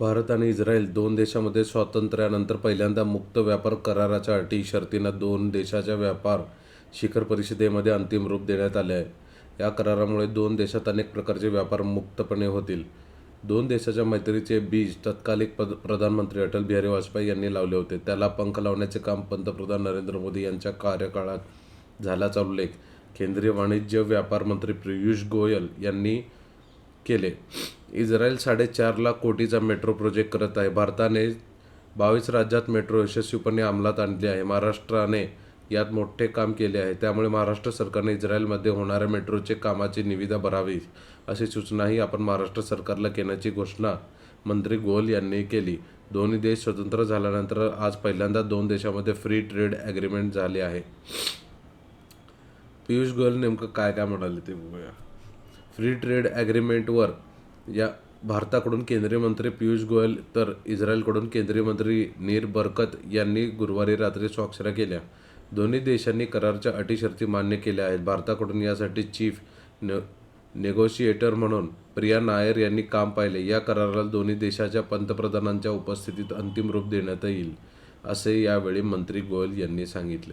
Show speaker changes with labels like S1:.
S1: भारत आणि इस्रायल दोन देशांमध्ये स्वातंत्र्यानंतर पहिल्यांदा मुक्त व्यापार कराराच्या अटी शर्तींना दोन देशांच्या व्यापार शिखर परिषदेमध्ये अंतिम रूप देण्यात आले आहे. या करारामुळे दोन देशात अनेक प्रकारचे व्यापार मुक्तपणे होतील. दोन देशाच्या मैत्रीचे बीज तत्कालिक प्रधानमंत्री अटल बिहारी वाजपेयी यांनी लावले होते. त्याला पंख लावण्याचे काम पंतप्रधान नरेंद्र मोदी यांच्या कार्यकाळात झाल्याचा उल्लेख केंद्रीय वाणिज्य व्यापार मंत्री पियुष गोयल यांनी केले. इस्रायल 4.5 लाख कोटीचा मेट्रो प्रोजेक्ट करत आहे. भारताने 22 राज्यात मेट्रो यशस्वीपणे अंमलात आणली आहे. महाराष्ट्राने यात मोठे काम केले आहे. त्यामुळे महाराष्ट्र सरकारने इस्रायलमध्ये होणाऱ्या मेट्रोचे कामाची निविदा भरावी अशी सूचनाही आपण महाराष्ट्र सरकारला केल्याची घोषणा मंत्री गोयल यांनी केली. दोन्ही देश स्वतंत्र झाल्यानंतर आज पहिल्यांदा दोन देशांमध्ये फ्री ट्रेड ॲग्रीमेंट झाले आहे. पियुष गोयल नेमकं काय काय म्हणाले ते बघूया. फ्री ट्रेड ॲग्रीमेंटवर या भारताकडून केंद्रीय मंत्री पियुष गोयल तर इस्रायलकडून केंद्रीय मंत्री नीर बरकत यांनी गुरुवारी रात्री स्वाक्षऱ्या केल्या. दोन्ही देशांनी कराराच्या अटी शर्ती मान्य केल्या आहेत. भारताकडून यासाठी चीफ नेगोशिएटर म्हणून प्रिया नायर यांनी काम पाहिले. या कराराला दोन्ही देशाच्या पंतप्रधानांच्या उपस्थितीत अंतिम रूप देण्यात येईल असे यावेळी मंत्री गोयल यांनी सांगितले.